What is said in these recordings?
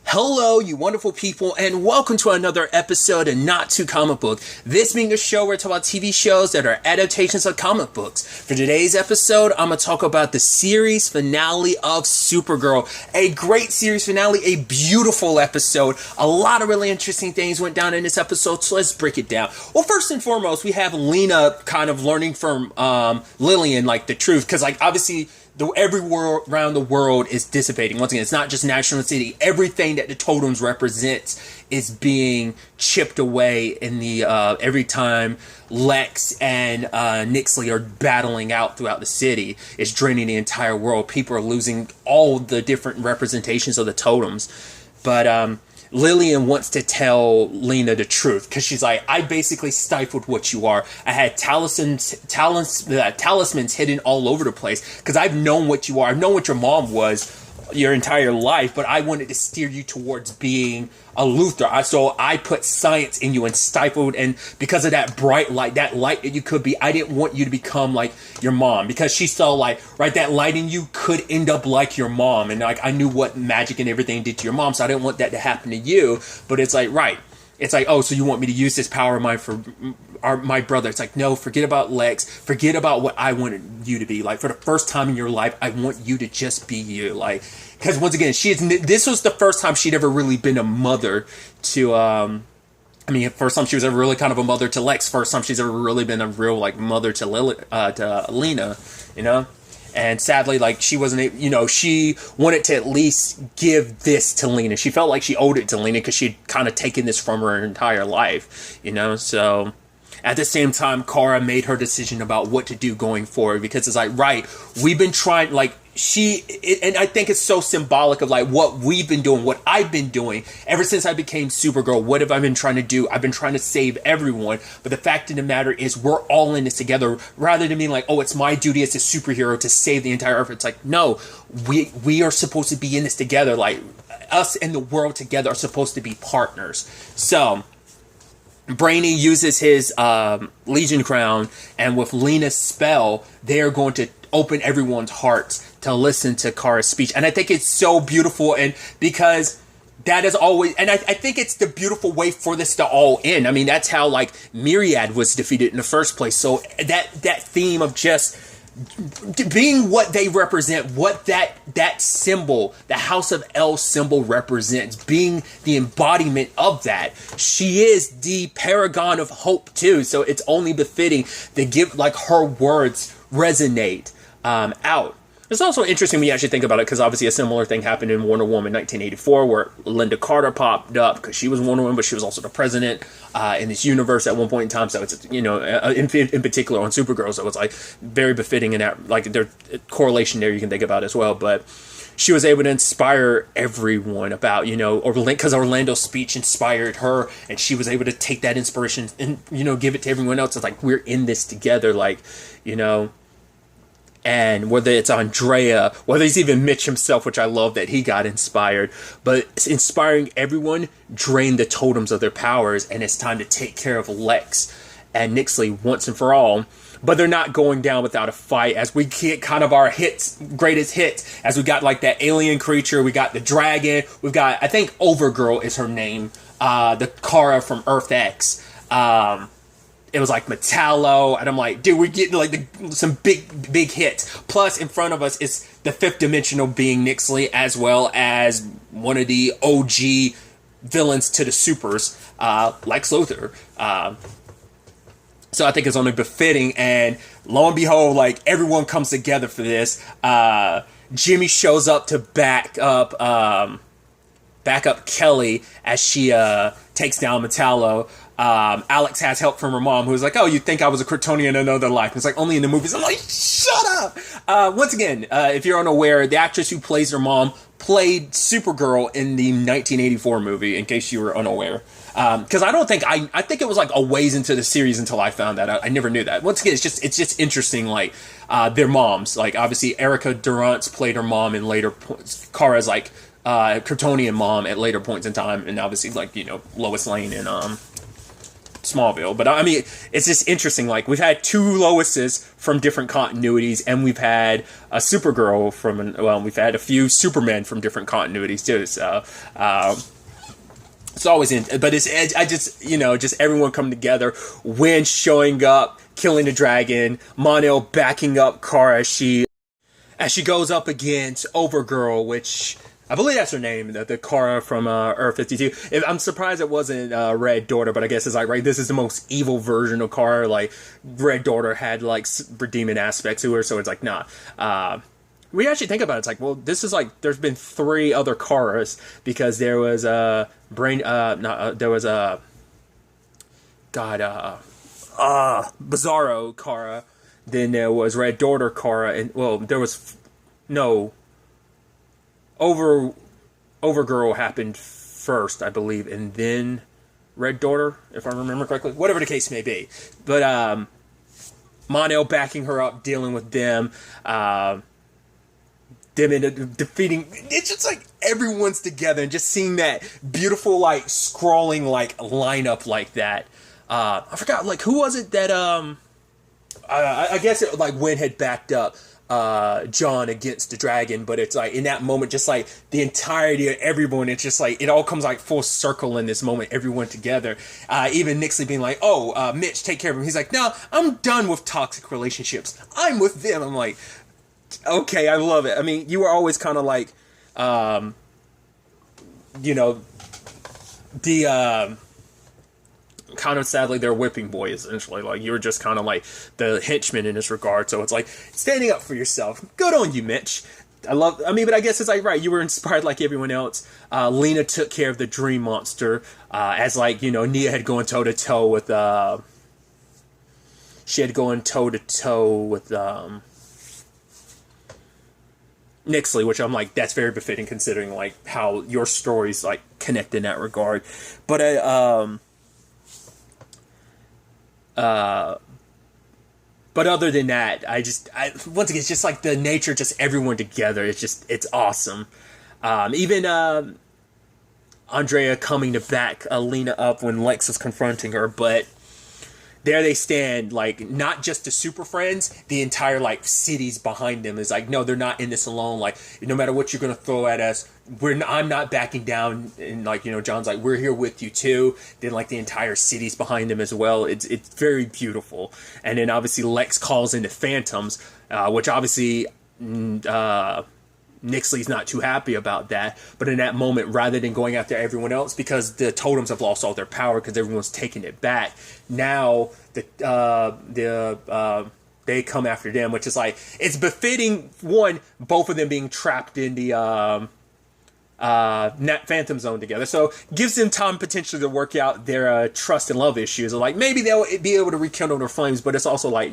Hello, you wonderful people, and welcome to another episode of Not Too Comic Book. This being a show where I talk about TV shows that are adaptations of comic books. For today's episode, I'm going to talk about the series finale of Supergirl. A great series finale, a beautiful episode. A lot of really interesting things went down in this episode, so let's break it down. Well, first and foremost, we have Lena kind of learning from Lillian, like, the truth, because, like, obviously everywhere around the world is dissipating. Once again, it's not just National City. Everything that the totems represents is being chipped away in the every time Lex and Nixley are battling out throughout the city. It's draining the entire world. People are losing all the different representations of the totems. But Lillian wants to tell Lena the truth because she's like, I basically stifled what you are. I had talismans hidden all over the place because I've known what you are. I've known what your mom was your entire life, but I wanted to steer you towards being a Luthor. So I put science in you and stifled, and because of that bright light, that light that you could be, I didn't want you to become like your mom, because she saw, like, right, that light in you could end up like your mom, and like I knew what magic and everything did to your mom, so I didn't want that to happen to you. But it's like, right, it's like, oh, so you want me to use this power of mine for my brother? It's like, no, forget about Lex. Forget about what I wanted you to be. Like, for the first time in your life, I want you to just be you. Like, because once again, this was the first time she'd ever really been a mother to, first time she was ever really kind of a mother to Lex. First time she's ever really been a real, like, mother to Lena, you know? And sadly, like, she wasn't, she wanted to at least give this to Lena. She felt like she owed it to Lena because she'd kind of taken this from her entire life, so at the same time, Kara made her decision about what to do going forward, because it's like, right, we've been trying, like, and I think it's so symbolic of, like, what we've been doing, what I've been doing ever since I became Supergirl. What have I been trying to do? I've been trying to save everyone, but the fact of the matter is we're all in this together, rather than being like, oh, it's my duty as a superhero to save the entire Earth. It's like, no, we are supposed to be in this together. Like, us and the world together are supposed to be partners. So Brainy uses his Legion crown, and with Lena's spell, they're going to open everyone's hearts to listen to Kara's speech. And I think it's so beautiful, and because that is always, and I think it's the beautiful way for this to all end. I mean, that's how, like, Myriad was defeated in the first place. So that theme of just being what they represent, what that symbol, the House of L symbol represents, being the embodiment of that. She is the paragon of hope too, so it's only befitting to give, like, her words resonate out. It's also interesting when you actually think about it, because obviously a similar thing happened in Wonder Woman 1984, where Linda Carter popped up, because she was Wonder Woman, but she was also the president in this universe at one point in time. So it's, in particular on Supergirl, so it's like very befitting in that, like, there's correlation there you can think about as well. But she was able to inspire everyone about, because Orlando's speech inspired her, and she was able to take that inspiration and, give it to everyone else. It's like, we're in this together, like, and whether it's Andrea, whether it's even Mitch himself, which I love that he got inspired, but inspiring everyone drained the totems of their powers, and it's time to take care of Lex and Nixley once and for all. But they're not going down without a fight, as we get kind of our greatest hits, as we got, like, that alien creature, we got the dragon, we've got, I think Overgirl is her name, the Kara from Earth X, it was like Metallo, and I'm like, dude, we're getting, like, some big hits. Plus, in front of us is the fifth dimensional being Nixley, as well as one of the OG villains to the supers, Lex Luthor. So I think it's only befitting, and lo and behold, like, everyone comes together for this. Jimmy shows up to back up Kelly as she takes down Metallo. Alex has help from her mom, who's like, oh, you think I was a Kryptonian in another life? And it's like, only in the movies. I'm like, shut up! Once again, if you're unaware, the actress who plays her mom played Supergirl in the 1984 movie, in case you were unaware. Because I think it was, like, a ways into the series until I found that out. I never knew that. Once again, it's just interesting, like, their moms. Like, obviously, Erica Durance played her mom in later points. Kara's, like, Kryptonian mom at later points in time, and obviously, like, Lois Lane and Smallville. But I mean, it's just interesting. Like, we've had two Loises from different continuities, and we've had a Supergirl we've had a few Supermen from different continuities too. So it's always but just everyone come together when showing up, killing the dragon, Mon-El backing up Kara as she goes up against Overgirl, which I believe that's her name, the Kara from Earth 52. I'm surprised it wasn't Red Daughter, but I guess it's like, right, this is the most evil version of Kara. Like, Red Daughter had, like, redeeming aspects to her, so it's like, nah. We actually think about it, it's like, well, this is like, there's been 3 other Karas, because there was Bizarro Kara, then there was Red Daughter Kara, and, well, there was, Overgirl happened first, I believe, and then Red Daughter, if I remember correctly. Whatever the case may be. But, Mon-El backing her up, dealing with them, defeating, it's just like everyone's together, and just seeing that beautiful, like, scrawling, like, lineup like that. I forgot, like, who was it that, I guess it, like, Wynn had backed up John against the dragon, but it's like in that moment, just like the entirety of everyone, it's just like it all comes like full circle in this moment, everyone together. Even Nixley being like, Mitch, take care of him. He's like, no, I'm done with toxic relationships, I'm with them. I'm like, okay, I love it. I mean, you were always kind of like the kind of sadly their whipping boy, essentially. Like, you were just kind of like the henchman in this regard. So it's like standing up for yourself. Good on you, Mitch. But I guess it's like, right, you were inspired like everyone else. Lena took care of the dream monster, as like, Nia had gone toe to toe with Nixley, which I'm like, that's very befitting considering like how your stories like connect in that regard. But but other than that, once again, it's just like the nature, just everyone together. It's awesome. Even Andrea coming to back Lena up when Lex was confronting her, but there they stand, like, not just the super friends, the entire, like, cities behind them is like, no, they're not in this alone. Like, no matter what you're going to throw at us, I'm not backing down. And, like, John's like, we're here with you, too. Then, like, the entire city's behind them as well. It's very beautiful. And then, obviously, Lex calls in the Phantoms, which, obviously, Nixley's not too happy about that, but in that moment, rather than going after everyone else, because the totems have lost all their power because everyone's taking it back, now they come after them, which is like, it's befitting, one, both of them being trapped in the Phantom Zone together, so gives them time potentially to work out their trust and love issues. Like, maybe they'll be able to rekindle their flames, but it's also like,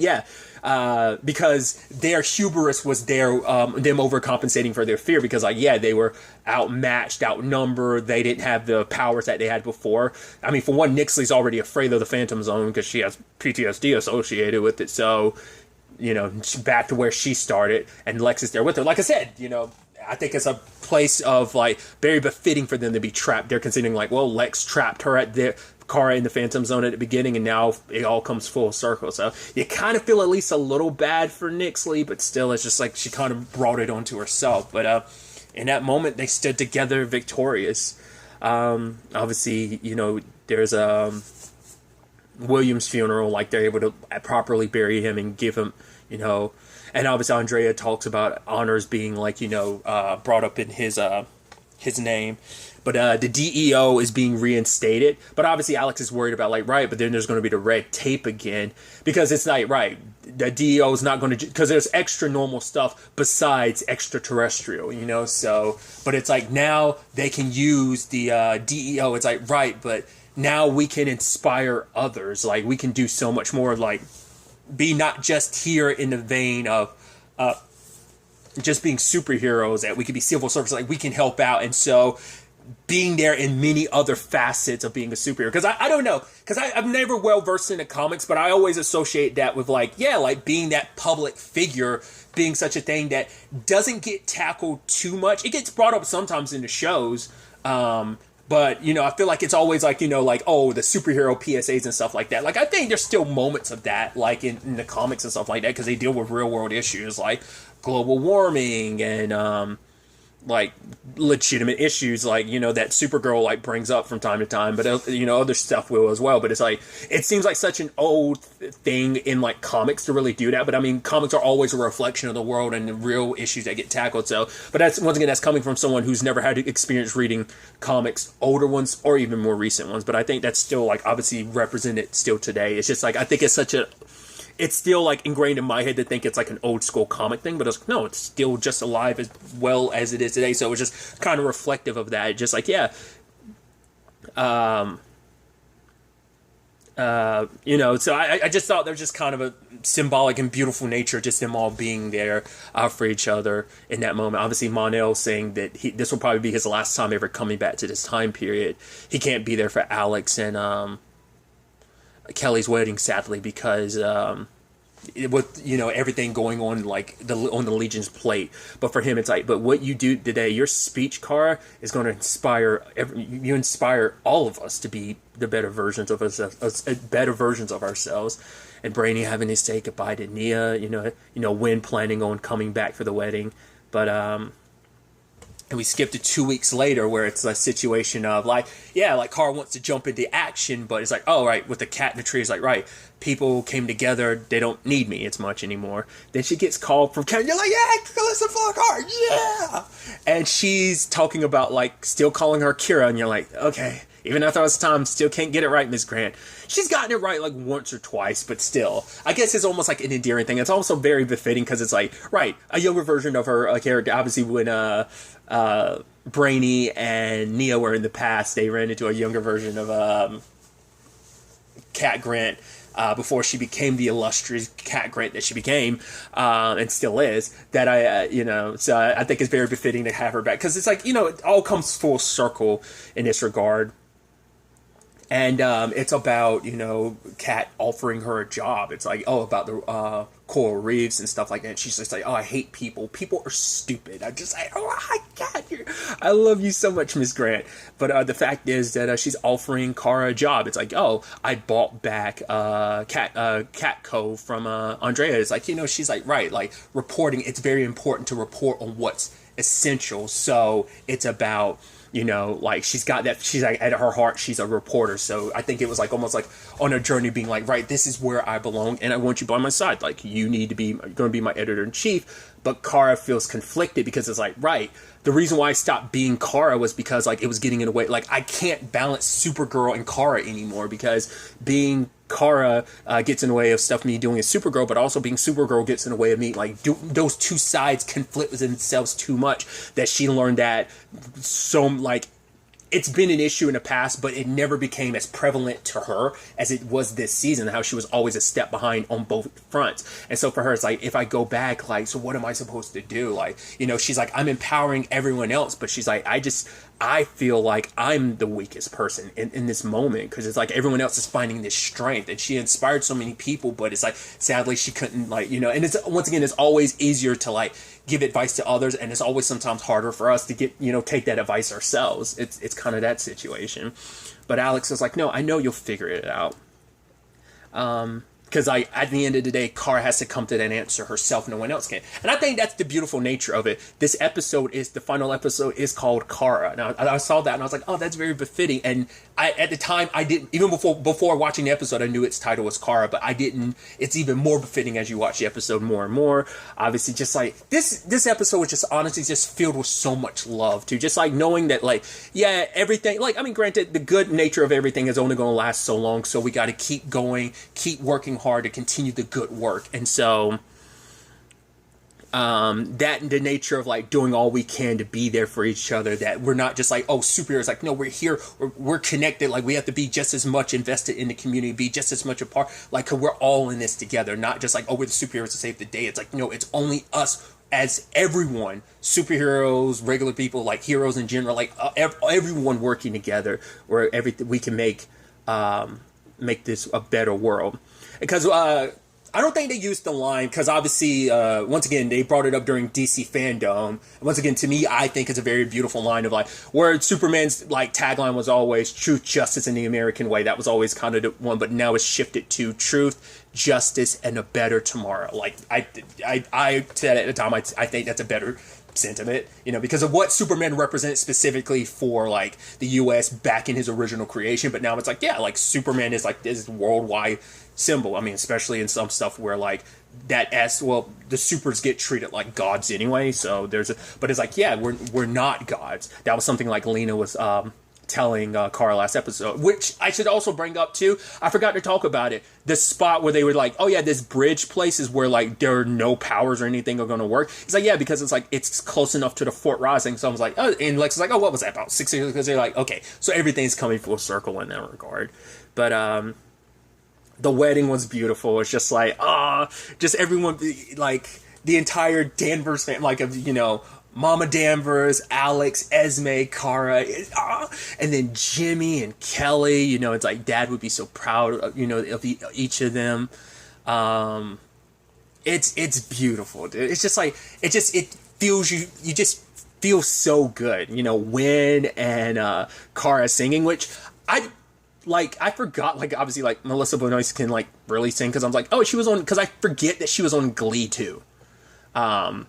because their hubris was them overcompensating for their fear, because like, they were outmatched, outnumbered, they didn't have the powers that they had before. I mean, for one, Nixley's already afraid of the Phantom Zone because she has PTSD associated with it, so back to where she started, and Lex is there with her. Like I said, I think it's a place of like very befitting for them to be trapped. They're considering like, well, Lex trapped her at the Kara in the Phantom Zone at the beginning, and now it all comes full circle. So you kind of feel at least a little bad for Nixley, but still, it's just like she kind of brought it onto herself. But in that moment, they stood together, victorious. Obviously, there's William's funeral. Like, they're able to properly bury him and give him, And obviously, Andrea talks about honors being like, brought up in his name. But the DEO is being reinstated. But obviously, Alex is worried about, like, right, but then there's going to be the red tape again. Because it's like, right, the DEO is not going to, because there's extra normal stuff besides extraterrestrial, so, but it's like, now they can use the DEO. It's like, right, but now we can inspire others. Like, we can do so much more, like, be not just here in the vein of just being superheroes, that we could be civil service, like, we can help out. And so being there in many other facets of being a superhero, because I don't know, because I'm never well versed in the comics, but I always associate that with like being that public figure, being such a thing that doesn't get tackled too much. It gets brought up sometimes in the shows, But, I feel like it's always like, like, oh, the superhero PSAs and stuff like that. Like, I think there's still moments of that, like in the comics and stuff like that, because they deal with real world issues like global warming and, like legitimate issues like that Supergirl like brings up from time to time, but other stuff will as well. But it's like it seems like such an old thing in like comics to really do that. But I mean, comics are always a reflection of the world and the real issues that get tackled. So, but that's once again that's coming from someone who's never had experience reading comics, older ones or even more recent ones. But I think that's still like obviously represented still today. It's just like I think it's still like ingrained in my head to think it's like an old school comic thing, but it's like, no, it's still just alive as well as it is today. So it's just kind of reflective of that. Just like, yeah, so I just thought there's just kind of a symbolic and beautiful nature, just them all being there for each other in that moment. Obviously, Mon-El saying that this will probably be his last time ever coming back to this time period. He can't be there for Alex and, Kelly's wedding, sadly, because with everything going on like on the Legion's plate. But for him, it's like, but what you do today, your speech, Kara, is going to inspire you inspire all of us to be the better versions of ourselves. And Brainy having to say goodbye to Nia, Wynn planning on coming back for the wedding, but and we skip to 2 weeks later where it's a situation of like, yeah, like Kara wants to jump into action, but it's like, oh, right, with the cat in the tree, it's like, right, people came together, they don't need me as much anymore. Then she gets called from Ken, you're like, yeah, listen for Kara, yeah! And she's talking about like still calling her Kira, and you're like, okay, even after all this time, still can't get it right, Miss Grant. She's gotten it right like once or twice, but still. I guess it's almost like an endearing thing. It's also very befitting because it's like, right, a younger version of her character. Obviously, when Brainy and Nia were in the past, they ran into a younger version of Cat Grant before she became the illustrious Cat Grant that she became and still is. That so I think it's very befitting to have her back because it's like, it all comes full circle in this regard. And it's about, Kat offering her a job. It's like, about the coral reefs and stuff like that. And she's just like, oh, I hate people. People are stupid. I'm just like, oh, my God, I love you so much, Miss Grant. But the fact is that she's offering Kara a job. It's like, oh, I bought back Catco from Andrea. It's like, she's like, right, like reporting. It's very important to report on what's essential. So it's about... like she's got that, she's like at her heart, she's a reporter. So I think it was like almost like on a journey being like, right, this is where I belong and I want you by my side. Like you need to be going to be my editor in chief. But Kara feels conflicted because it's like, right, the reason why I stopped being Kara was because like it was getting in the way. Like I can't balance Supergirl and Kara anymore because being Kara gets in the way of stuff me doing as Supergirl, but also being Supergirl gets in the way of me. Like those two sides conflict with themselves too much that she learned that it's been an issue in the past, but it never became as prevalent to her as it was this season, how she was always a step behind on both fronts. And so for her, it's like, if I go back, like, so what am I supposed to do? Like, she's like, I'm empowering everyone else, but she's like, I feel like I'm the weakest person in this moment because it's like everyone else is finding this strength and she inspired so many people, but it's like, sadly, she couldn't and it's, once again, it's always easier to like give advice to others and it's always sometimes harder for us to get, take that advice ourselves. It's kind of that situation. But Alex was like, no, I know you'll figure it out. Because at the end of the day, Kara has to come to that answer herself. No one else can. And I think that's the beautiful nature of it. This episode the final episode is called Kara. Now, I saw that and I was like, oh, that's very befitting. And at the time, I didn't, even before watching the episode, I knew its title was Kara, but I didn't, it's even more befitting as you watch the episode more and more. Obviously, just like, this episode was just honestly just filled with so much love, too. Just like knowing that, like, yeah, everything, like, I mean, granted, the good nature of everything is only going to last so long, so we got to keep going, keep working hard to continue the good work. And so that the nature of like doing all we can to be there for each other, that we're not just like, oh, superheroes, like, no, we're here, we're connected, like we have to be just as much invested in the community, be just as much a part, like, 'cause we're all in this together, not just like, oh, we're the superheroes to save the day. It's like, no, it's only us as everyone, superheroes, regular people, like heroes in general, like everyone working together where everything we can make this a better world. Because I don't think they used the line because obviously, once again, they brought it up during DC Fandom. Once again, to me, I think it's a very beautiful line of like where Superman's like tagline was always truth, justice, in the American way. That was always kind of the one, but now it's shifted to truth, justice, and a better tomorrow. Like I said at the time, I think that's a better sentiment, because of what Superman represents specifically for like the US back in his original creation. But now it's like, yeah, like Superman is like this worldwide symbol. I mean, especially in some stuff where like the supers get treated like gods anyway. So but it's like, yeah, we're not gods. That was something like Lena was telling Kara last episode, which I should also bring up too. I forgot to talk about it. The spot where they were like, oh yeah, this bridge place is where like there are no powers or anything are going to work. It's like, yeah, because it's like it's close enough to the Fort Rising. So I was like, oh, and Lex is like, oh, what was that, about 6 years? Because they're like, okay, so everything's coming full circle in that regard. But the wedding was beautiful. It's just like, just everyone, like the entire Danvers family, like Mama Danvers, Alex, Esme, Kara, and then Jimmy and Kelly. It's like Dad would be so proud of, of each of them. It's beautiful, dude. It's just like it feels you just feel so good. Wynn and Kara singing, which I forgot, like, obviously, like, Melissa Benoist can, like, really sing, because I'm like, oh, she was on, because I forget that she was on Glee, too. Because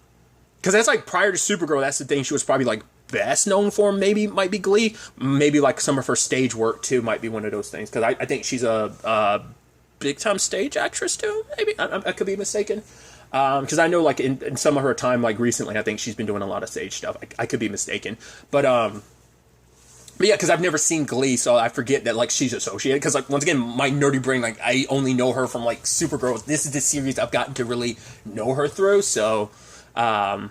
that's, like, prior to Supergirl, that's the thing she was probably, like, best known for, might be Glee. Maybe, like, some of her stage work, too, might be one of those things, because I think she's a big-time stage actress, too, maybe? I could be mistaken. Because I know, like, in some of her time, like, recently, I think she's been doing a lot of stage stuff. I could be mistaken. But yeah, because I've never seen Glee, so I forget that, like, she's associated. Because, like, once again, my nerdy brain, like, I only know her from, like, Supergirl. This is the series I've gotten to really know her through, so, but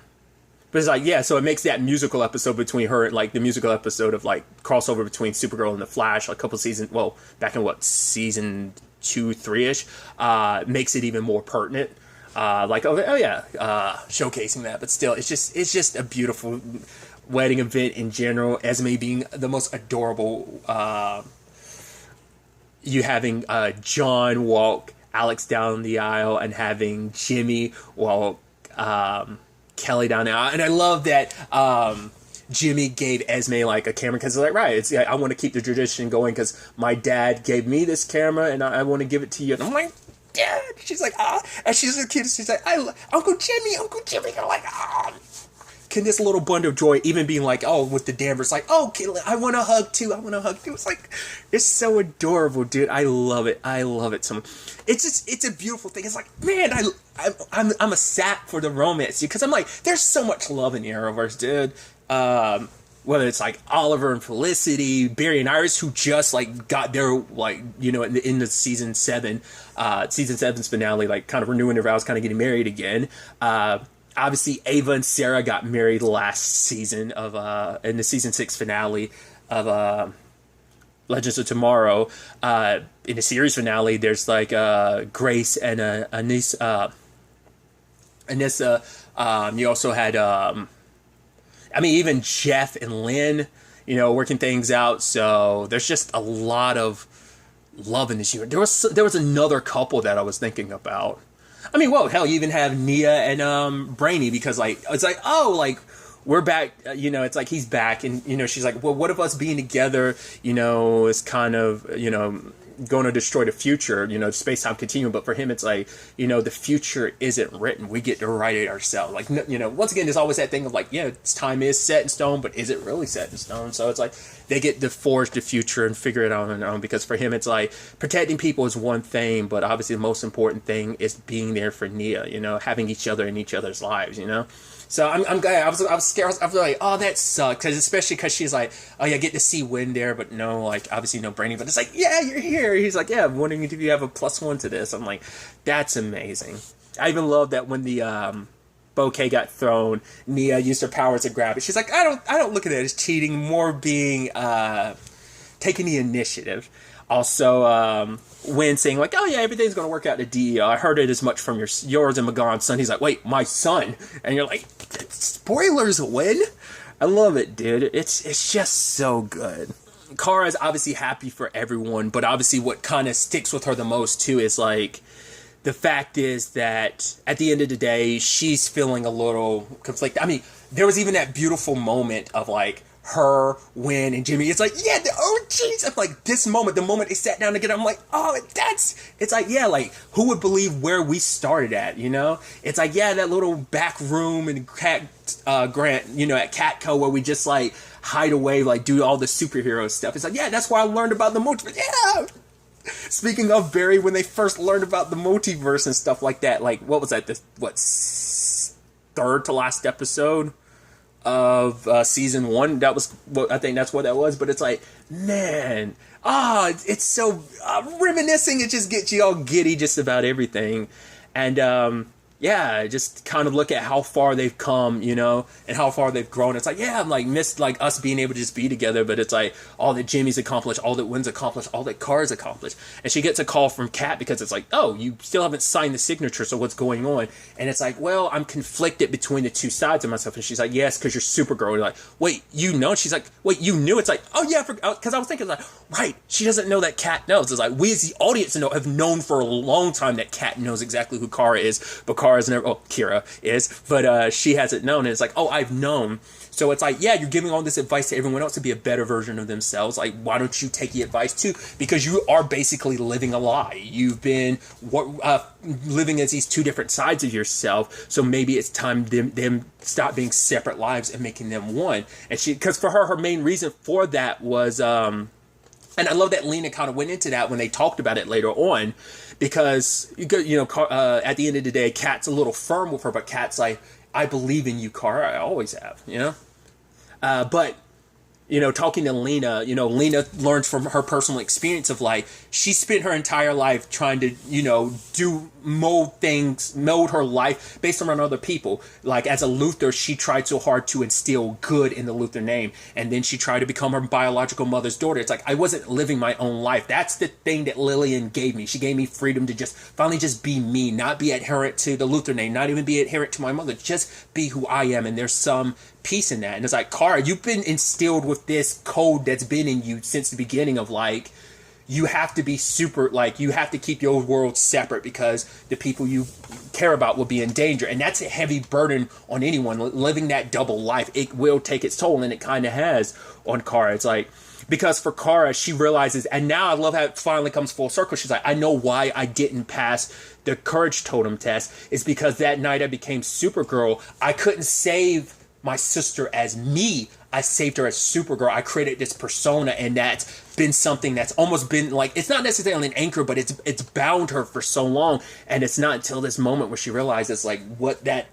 it's like, yeah, so it makes that musical episode between her, like, the musical episode of, like, crossover between Supergirl and The Flash, a couple seasons, well, back in, season 2, 3-ish, makes it even more pertinent. Like, oh yeah, showcasing that, but still, it's just a beautiful wedding event in general. Esme being the most adorable. You having John walk Alex down the aisle and having Jimmy walk Kelly down the aisle, and I love that Jimmy gave Esme like a camera because it's like, right, I want to keep the tradition going because my dad gave me this camera and I want to give it to you. And I'm like, Dad. She's like, and she's a kid. She's like, Uncle Jimmy. I'm like, Can this little bundle of joy even being like, with the Danvers, like, I want a hug too. It's like, it's so adorable, dude. I love it so much. It's a beautiful thing. It's like, man, I'm a sap for the romance, because I'm like, there's so much love in the Arrowverse, dude. Whether it's like Oliver and Felicity, Barry and Iris, who just like got their, like, in the season 7's finale, like kind of renewing their vows, kind of getting married again. Obviously, Ava and Sarah got married last season in the season 6 finale of Legends of Tomorrow. In the series finale, there's like Grace and Anissa. You also had even Jeff and Lynn, working things out. So there's just a lot of love in this universe. There was another couple that I was thinking about. Hell, you even have Nia and Brainy, because like it's like, we're back. It's like he's back, and she's like, well, what if us being together, is kind of going to destroy the future, space-time continuum. But for him, it's like, the future isn't written. We get to write it ourselves. Like, once again, there's always that thing of like, yeah, time is set in stone, but is it really set in stone? So it's like they get to forge the future and figure it out on their own, because for him, it's like protecting people is one thing, but obviously the most important thing is being there for Nia, having each other in each other's lives, So I'm glad. I was scared. I was like, oh, that sucks. Especially because she's like, oh yeah, I get to see Wynn there, but no, like, obviously no Brainy. But it's like, yeah, you're here. He's like, yeah, I'm wondering if you have a +1 to this. I'm like, that's amazing. I even love that when the bouquet got thrown, Nia used her powers to grab it. She's like, I don't look at it as cheating, more being taking the initiative. Also, Wynn saying like, oh yeah, everything's gonna work out to DEO. I heard it as much from yours and McGon's son. He's like, wait, my son? And you're like, spoilers, Wynn. I love it, dude. It's just so good. Kara's obviously happy for everyone, but obviously what kind of sticks with her the most too is like the fact is that at the end of the day, she's feeling a little conflicted. I mean, there was even that beautiful moment of like her, Win, and Jimmy. It's like, yeah, oh jeez. I'm like, this moment, the moment they sat down together, I'm like, oh, it's like, yeah, like who would believe where we started at, you know? It's like, yeah, that little back room in Cat Grant, you know, at Catco where we just like hide away, like do all the superhero stuff. It's like, yeah, that's where I learned about the multiverse. Yeah. Speaking of Barry, when they first learned about the multiverse and stuff like that, like what was that? Third to last episode of season 1. That was what I think that's what that was. But it's like, man, it's so reminiscing. It just gets you all giddy just about everything, and yeah, just kind of look at how far they've come, you know, and how far they've grown. It's like, yeah, I'm like missed like us being able to just be together, but it's like all that Jimmy's accomplished, all that Wynn's accomplished, all that Kara's accomplished. And she gets a call from Kat because it's like, oh, you still haven't signed the signature, so what's going on? And it's like, well, I'm conflicted between the two sides of myself. And she's like, yes, because you're Supergirl. And you're like, wait, you know? And she's like, wait, you knew? It's like, oh yeah, because I was thinking like, right, she doesn't know that Kat knows. It's like, we as the audience have known for a long time that Kat knows exactly who Kara is, but Kara's never, Kira is, but she hasn't known. And it's like, oh, I've known. So it's like, yeah, you're giving all this advice to everyone else to be a better version of themselves. Like, why don't you take the advice too? Because you are basically living a lie. You've been living as these two different sides of yourself. So maybe it's time them stop being separate lives and making them one. And because for her main reason for that was, and I love that Lena kind of went into that when they talked about it later on, because, you know, at the end of the day, Kat's a little firm with her, but Kat's like, I believe in you, Kara. I always have, you know? But, you know, talking to Lena, you know, Lena learns from her personal experience of like, she spent her entire life trying to, you know, mold her life based around other people. Like as a Luthor, she tried so hard to instill good in the Luthor name. And then she tried to become her biological mother's daughter. It's like, I wasn't living my own life. That's the thing that Lillian gave me. She gave me freedom to just finally just be me, not be adherent to the Luthor name, not even be adherent to my mother, just be who I am. And there's some peace in that. And it's like, Kara, you've been instilled with this code that's been in you since the beginning of like, you have to be super, like, you have to keep your world separate because the people you care about will be in danger. And that's a heavy burden on anyone. Living that double life, it will take its toll, and it kind of has on Kara. It's like, because for Kara, she realizes, and now I love how it finally comes full circle. She's like, I know why I didn't pass the courage totem test. It's because that night I became Supergirl. I couldn't save my sister as me. I saved her as Supergirl. I created this persona, and that's been something that's almost been like, it's not necessarily an anchor, but it's bound her for so long. And it's not until this moment where she realizes like what that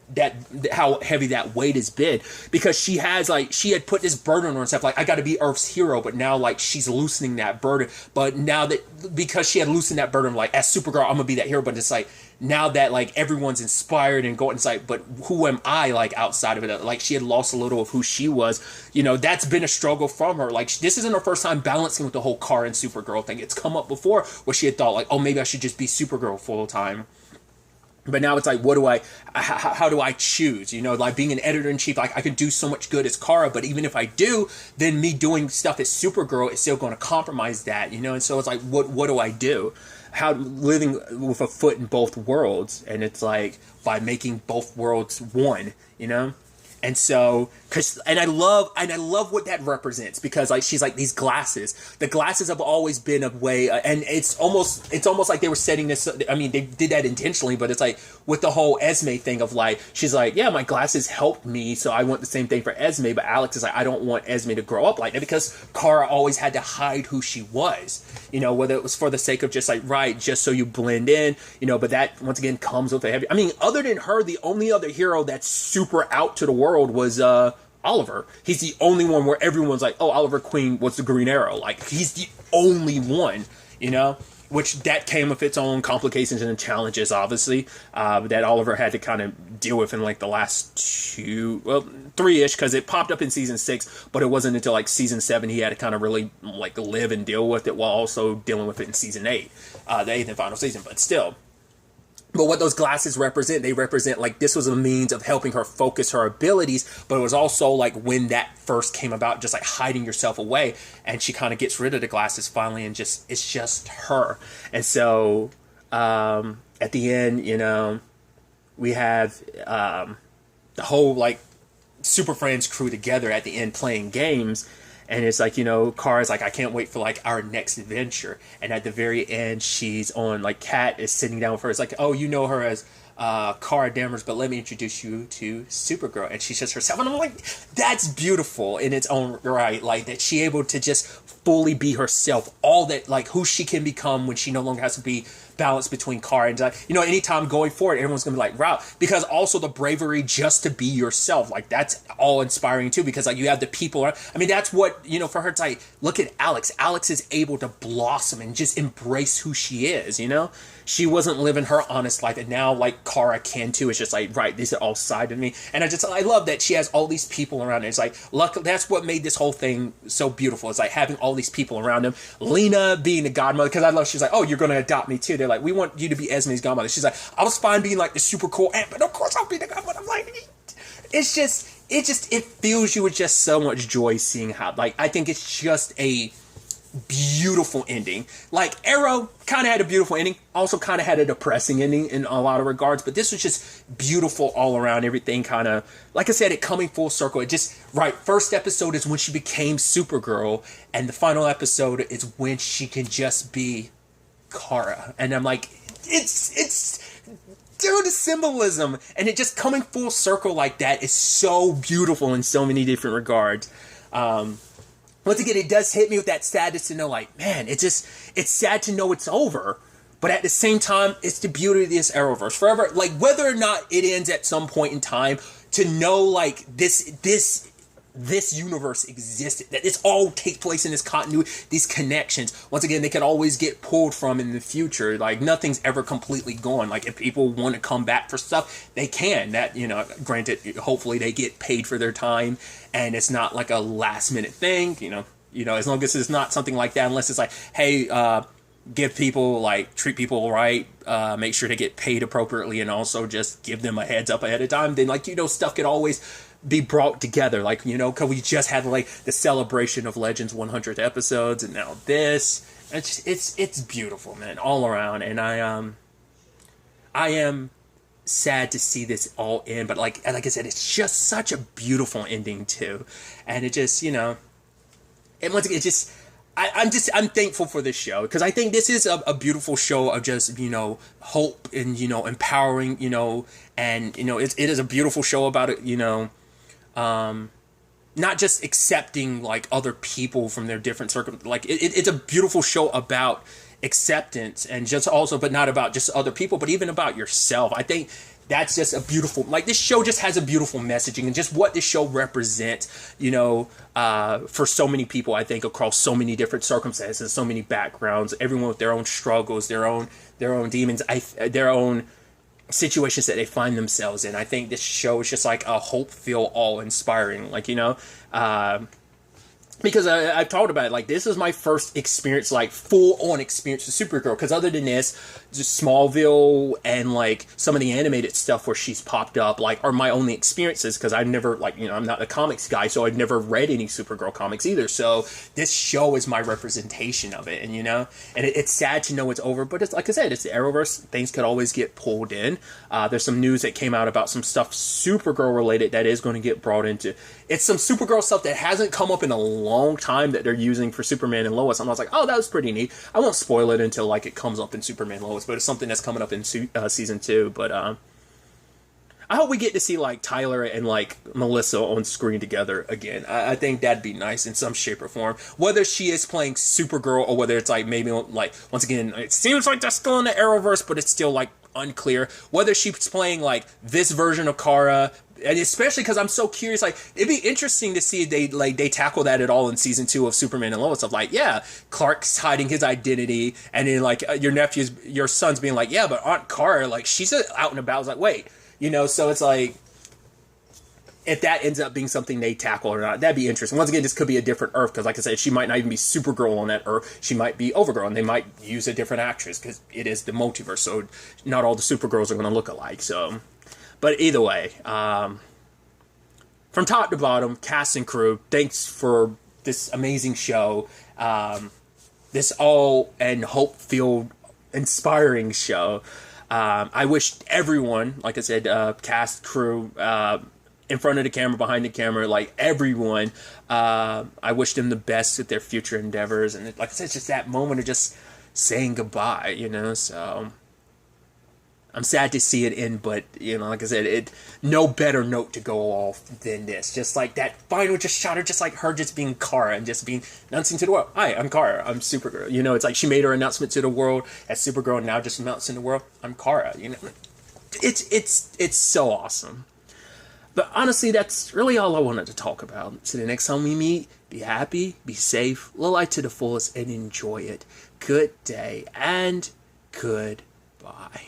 how heavy that weight has been, because she had put this burden on herself, like I got to be Earth's hero, but now like she's loosening that burden. But now that, because she had loosened that burden, like as Supergirl, I'm gonna be that hero, but it's like, now that like everyone's inspired and going, it's like, but who am I like outside of it? Like she had lost a little of who she was, you know. That's been a struggle from her. Like this isn't her first time balancing with the whole Kara and Supergirl thing. It's come up before where she had thought like, oh, maybe I should just be Supergirl full time. But now it's like, how do I choose? You know, like being an editor-in-chief, like I could do so much good as Kara, but even if I do, then me doing stuff as Supergirl is still going to compromise that, you know? And so it's like, what do I do? How living with a foot in both worlds, and it's like by making both worlds one, you know? And so, and I love what that represents, because like she's like, these glasses. The glasses have always been a way, and it's almost like they were setting this. I mean, they did that intentionally, but it's like with the whole Esme thing of like, she's like, yeah, my glasses helped me, so I want the same thing for Esme. But Alex is like, I don't want Esme to grow up like that, because Kara always had to hide who she was. You know, whether it was for the sake of just like, right, just so you blend in, you know. But that once again comes with a heavy. I mean, other than her, the only other hero that's super out to the world was Oliver. He's the only one where everyone's like, oh, Oliver Queen was the Green Arrow. Like he's the only one, you know, which that came with its own complications and challenges, obviously, that Oliver had to kind of deal with in like the last 3-ish, because it popped up in season 6, but it wasn't until like season 7 he had to kind of really like live and deal with it, while also dealing with it in season 8, the 8th and final season. But still. But what those glasses represent, they represent like this was a means of helping her focus her abilities, but it was also like when that first came about, just like hiding yourself away, and she kind of gets rid of the glasses finally, and just it's just her. And so At the end, you know, we have the whole like Super Friends crew together at the end playing games. And it's like, you know, Kara's like, I can't wait for like our next adventure. And at the very end, she's on like Kat is sitting down with her. It's like, oh, you know her as Kara Danvers, but let me introduce you to Supergirl. And she's just herself. And I'm like, that's beautiful in its own right. Like that she able to just fully be herself. All that, like who she can become when she no longer has to be balanced between Kara and, you know, anytime going forward, everyone's gonna be like, wow. Because also the bravery just to be yourself, like that's all inspiring too. Because like you have the people, I mean, that's what, you know, for her to like, look at Alex. Alex is able to blossom and just embrace who she is, you know? She wasn't living her honest life, and now like Kara can too. It's just like, right, these are all side of me, and I love that she has all these people around her. It's like, look, that's what made this whole thing so beautiful. It's like having all these people around him. Lena being the godmother, because I love, she's like, oh, you're gonna adopt me too. They're like, we want you to be Esme's godmother. She's like, I was fine being like the super cool aunt, but of course I'll be the godmother. I'm like, it fills you with just so much joy seeing how, like, I think it's just a beautiful ending. Like Arrow kind of had a beautiful ending, also kind of had a depressing ending in a lot of regards, but this was just beautiful all around. Everything kind of, like I said, it coming full circle. It just, right, first episode is when she became Supergirl, and the final episode is when she can just be Kara. And I'm like, it's dude, the symbolism and it just coming full circle like that is so beautiful in so many different regards. Once again, it does hit me with that sadness to know, like, man, it's sad to know it's over, but at the same time, it's the beauty of this Arrowverse. Forever, like, whether or not it ends at some point in time, to know, like, this universe existed, that this all takes place in this continuity, these connections. Once again, they could always get pulled from in the future. Like, nothing's ever completely gone. Like, if people want to come back for stuff, they can. That, you know, granted, hopefully they get paid for their time, and it's not like a last minute thing, you know, as long as it's not something like that, unless it's like, hey, give people, like, treat people right, make sure they get paid appropriately, and also just give them a heads up ahead of time, then, like, you know, stuff could always be brought together. Like, you know, because we just had like the celebration of Legends 100th episodes, and now this. It's beautiful, man, all around. And I am sad to see this all end, but like I said, it's just such a beautiful ending too. And it just, you know, and once again, it just, I'm thankful for this show, because I think this is a beautiful show of just, you know, hope and, you know, empowering, you know, and, you know, it is a beautiful show about it, you know, not just accepting like other people from their different circumstances. Like it's a beautiful show about acceptance, and just also, but not about just other people, but even about yourself. I think that's just a beautiful, like, this show just has a beautiful messaging, and just what this show represents, you know, for so many people, I think, across so many different circumstances, so many backgrounds, everyone with their own struggles, their own demons, their own situations that they find themselves in. I think this show is just like a hope-filled, awe-inspiring, like, you know, because I've talked about it, like, this is my first experience, like, full-on experience with Supergirl, because other than this, just Smallville and, like, some of the animated stuff where she's popped up, like, are my only experiences, because I've never, like, you know, I'm not a comics guy, so I've never read any Supergirl comics either, so this show is my representation of it, and, you know, and it's sad to know it's over, but it's, like I said, it's the Arrowverse, things could always get pulled in. There's some news that came out about some stuff Supergirl related that is going to get brought into. It's some Supergirl stuff that hasn't come up in a long time that they're using for Superman and Lois. And I was like, oh, that was pretty neat. I won't spoil it until, like, it comes up in Superman and Lois, but it's something that's coming up in season 2. But I hope we get to see, like, Tyler and, like, Melissa on screen together again. I think that'd be nice in some shape or form. Whether she is playing Supergirl or whether it's, like, maybe, like, once again, it seems like they're still in the Arrowverse, but it's still, like, unclear. Whether she's playing, like, this version of Kara, and especially because I'm so curious, like, it'd be interesting to see if they tackle that at all in season 2 of Superman and Lois, of like, yeah, Clark's hiding his identity, and then, like, your son's being like, yeah, but Aunt Kara, like, she's out and about. I was like, wait, you know, so it's like, if that ends up being something they tackle or not, that'd be interesting. Once again, this could be a different Earth, because, like I said, she might not even be Supergirl on that Earth. She might be Overgirl, and they might use a different actress, because it is the multiverse, so not all the Supergirls are going to look alike, so. But either way, from top to bottom, cast and crew, thanks for this amazing show. This all and hope-filled inspiring show. I wish everyone, like I said, cast, crew, in front of the camera, behind the camera, like everyone, I wish them the best with their future endeavors. And like I said, it's just that moment of just saying goodbye, you know. So I'm sad to see it end, but you know, like I said, no better note to go off than this. Just like that final just shot her, just like her just being Kara and just being announcing to the world, "Hi, I'm Kara. I'm Supergirl." You know, it's like she made her announcement to the world as Supergirl, and now just announcing to the world, "I'm Kara." You know, it's so awesome. But honestly, that's really all I wanted to talk about. So the next time we meet, be happy, be safe, live life to the fullest, and enjoy it. Good day and goodbye.